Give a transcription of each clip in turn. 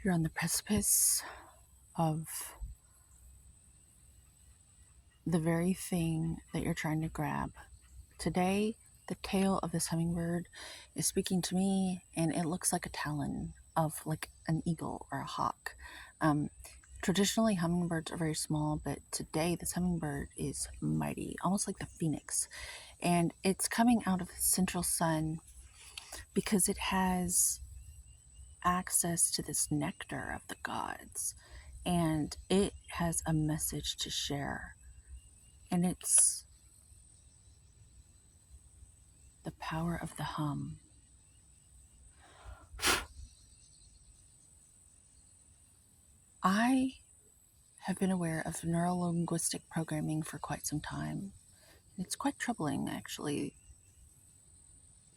You're on the precipice of the very thing that you're trying to grab. Today, the tail of this hummingbird is speaking to me, and it looks like a talon of like an eagle or a hawk. Um, Traditionally, hummingbirds are very small, but today this hummingbird is mighty, almost like the phoenix. And it's coming out of the central sun because it has access to this nectar of the gods, and it has a message to share. And it's the power of the hum. I have been aware of neurolinguistic programming for quite some time. It's quite troubling, actually,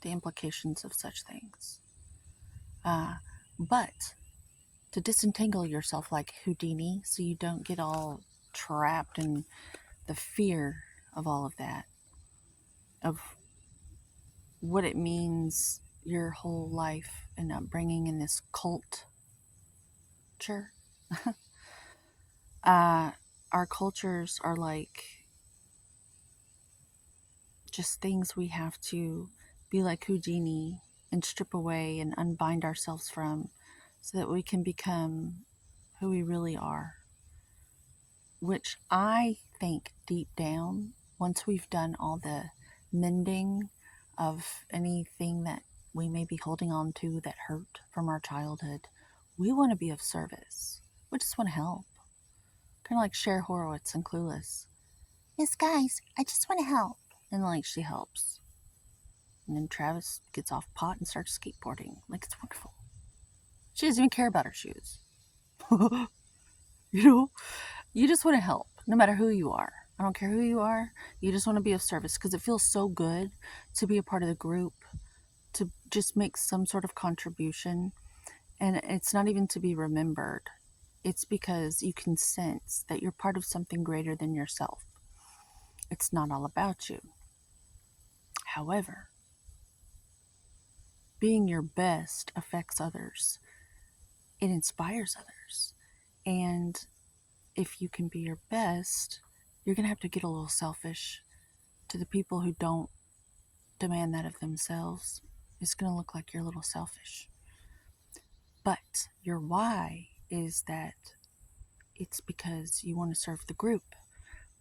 the implications of such things. But to disentangle yourself like Houdini so you don't get all trapped in the fear of all of that, of what it means your whole life and upbringing in this culture. Uh, our cultures are like just things we have to be like Houdini and strip away and unbind ourselves from so that we can become who we really are. Which I think deep down, once we've done all the mending of anything that we may be holding on to that hurt from our childhood, we want to be of service. We just want to help. Kind of like Cher Horowitz and Clueless. Yes, guys, I just want to help. And like she helps. And then Travis gets off pot and starts skateboarding. Like it's wonderful. She doesn't even care about her shoes. You know? You just want to help, no matter who you are. I don't care who you are. You just want to be of service because it feels so good to be a part of the group, to just make some sort of contribution. And it's not even to be remembered. It's because you can sense that you're part of something greater than yourself. It's not all about you. However, being your best affects others. It inspires others. And if you can be your best, you're going to have to get a little selfish to the people who don't demand that of themselves. It's going to look like you're a little selfish. But your why is that it's because you want to serve the group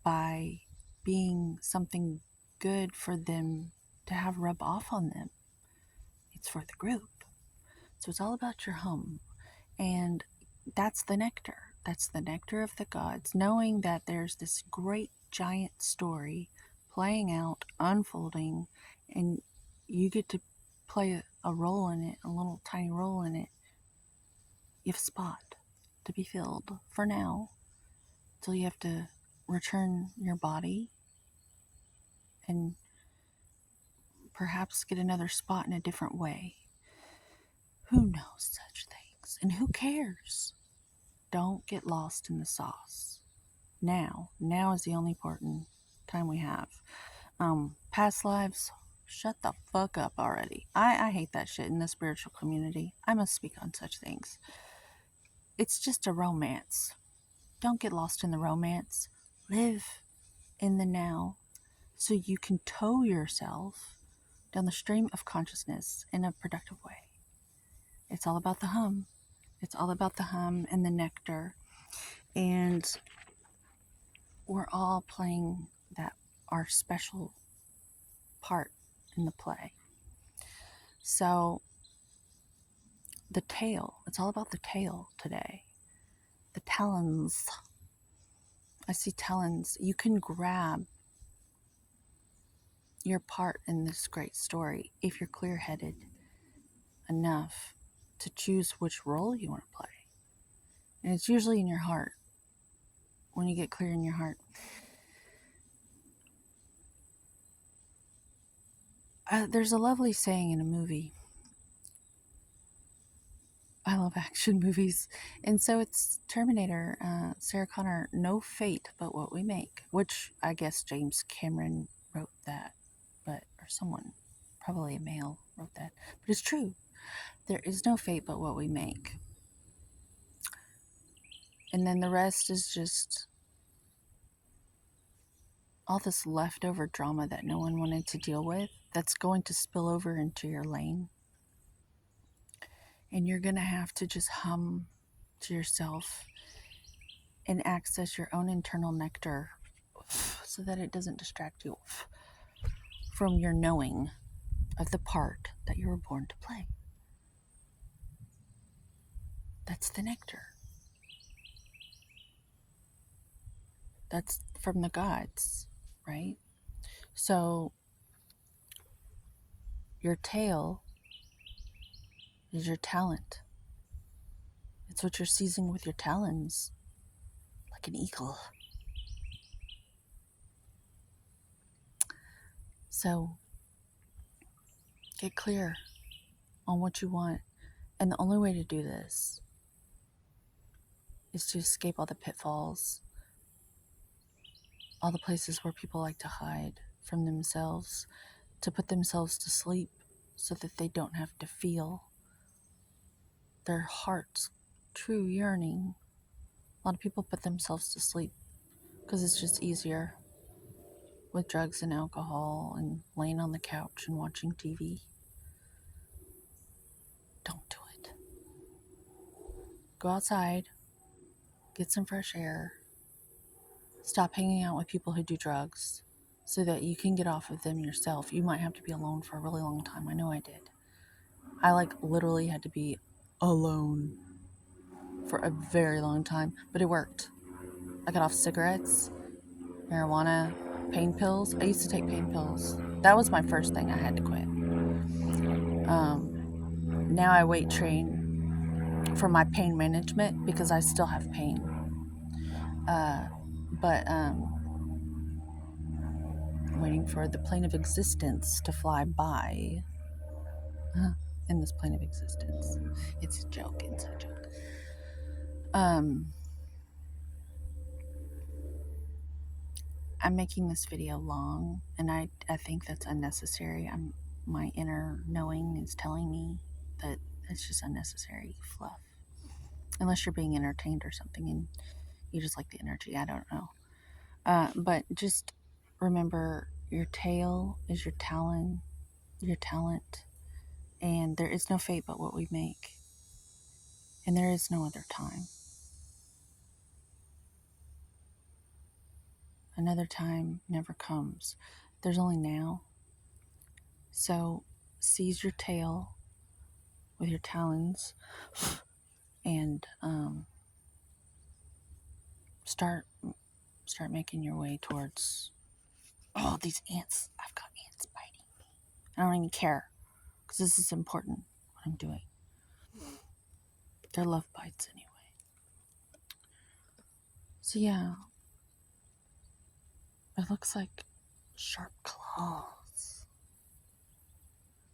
by being something good for them to have rub off on them. It's for the group. So it's all about your home. And that's the nectar. That's the nectar of the gods, knowing that there's this great giant story playing out, unfolding, and you get to play a role in it, a little tiny role in it. You have a spot to be filled for now, till you have to return your body and perhaps get another spot in a different way. Who knows such things? And who cares? Don't get lost in the sauce. Now is the only important time we have. Past lives, shut the fuck up already. I hate that shit in the spiritual community. I must speak on such things. It's just a romance. Don't get lost in the romance. Live in the now so you can tow yourself down the stream of consciousness in a productive way. It's all about the hum. It's all about the hum and the nectar. And we're all playing that our special part in the play. So the tail, it's all about the tail today. The talons. I see talons. You can grab your part in this great story if you're clear-headed enough to choose which role you want to play. And it's usually in your heart. When you get clear in your heart. There's a lovely saying in a movie. I love action movies. And so it's Terminator, Sarah Connor, no fate but what we make. Which I guess James Cameron wrote that. Or someone, probably a male, wrote that. But it's true. There is no fate but what we make. And then the rest is just all this leftover drama that no one wanted to deal with that's going to spill over into your lane. And you're going to have to just hum to yourself and access your own internal nectar so that it doesn't distract you from your knowing of the part that you were born to play. That's the nectar. That's from the gods, right? So your tail is your talent. It's what you're seizing with your talons, like an eagle. So get clear on what you want. And the only way to do this is to escape all the pitfalls, all the places where people like to hide from themselves, to put themselves to sleep so that they don't have to feel their heart's true yearning. A lot of people put themselves to sleep because it's just easier with drugs and alcohol and laying on the couch and watching TV. Don't do it. Go outside, get some fresh air, stop hanging out with people who do drugs so that you can get off of them yourself. You might have to be alone for a really long time. I know I did. I literally had to be alone for a very long time, but it worked. I got off cigarettes, marijuana, pain pills. I used to take pain pills. That was my first thing I had to quit. Now I weight train for my pain management because I still have pain. But waiting for the plane of existence to fly by in this plane of existence. It's a joke. It's a joke. I'm making this video long, and I think that's unnecessary. My inner knowing is telling me that it's just unnecessary fluff. Unless you're being entertained or something and you just like the energy. I don't know. But just remember, your tail is your talent, and there is no fate but what we make. And there is no other time. Another time never comes. There's only now. So seize your tail with your talons and start making your way towards. Oh, these ants! I've got ants biting me. I don't even care because this is important. What I'm doing. They're love bites anyway. So yeah, it looks like sharp claws.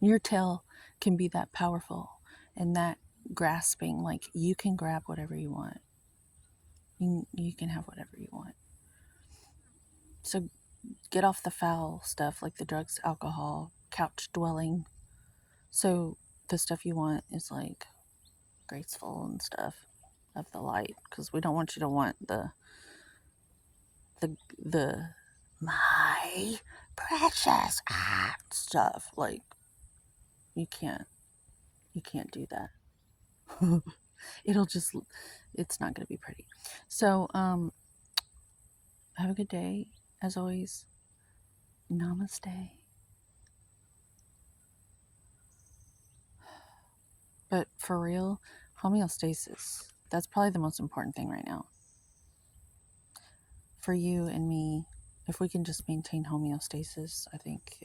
Your tail can be that powerful and that grasping. Like you can grab whatever you want. You can have whatever you want. So get off the foul stuff like the drugs, alcohol, couch dwelling. So the stuff you want is like graceful and stuff of the light, because we don't want you to want the my precious stuff. Like you can't do that. It's not going to be pretty. So have a good day. As always, namaste. But for real, homeostasis. That's probably the most important thing right now. For you and me, if we can just maintain homeostasis, I think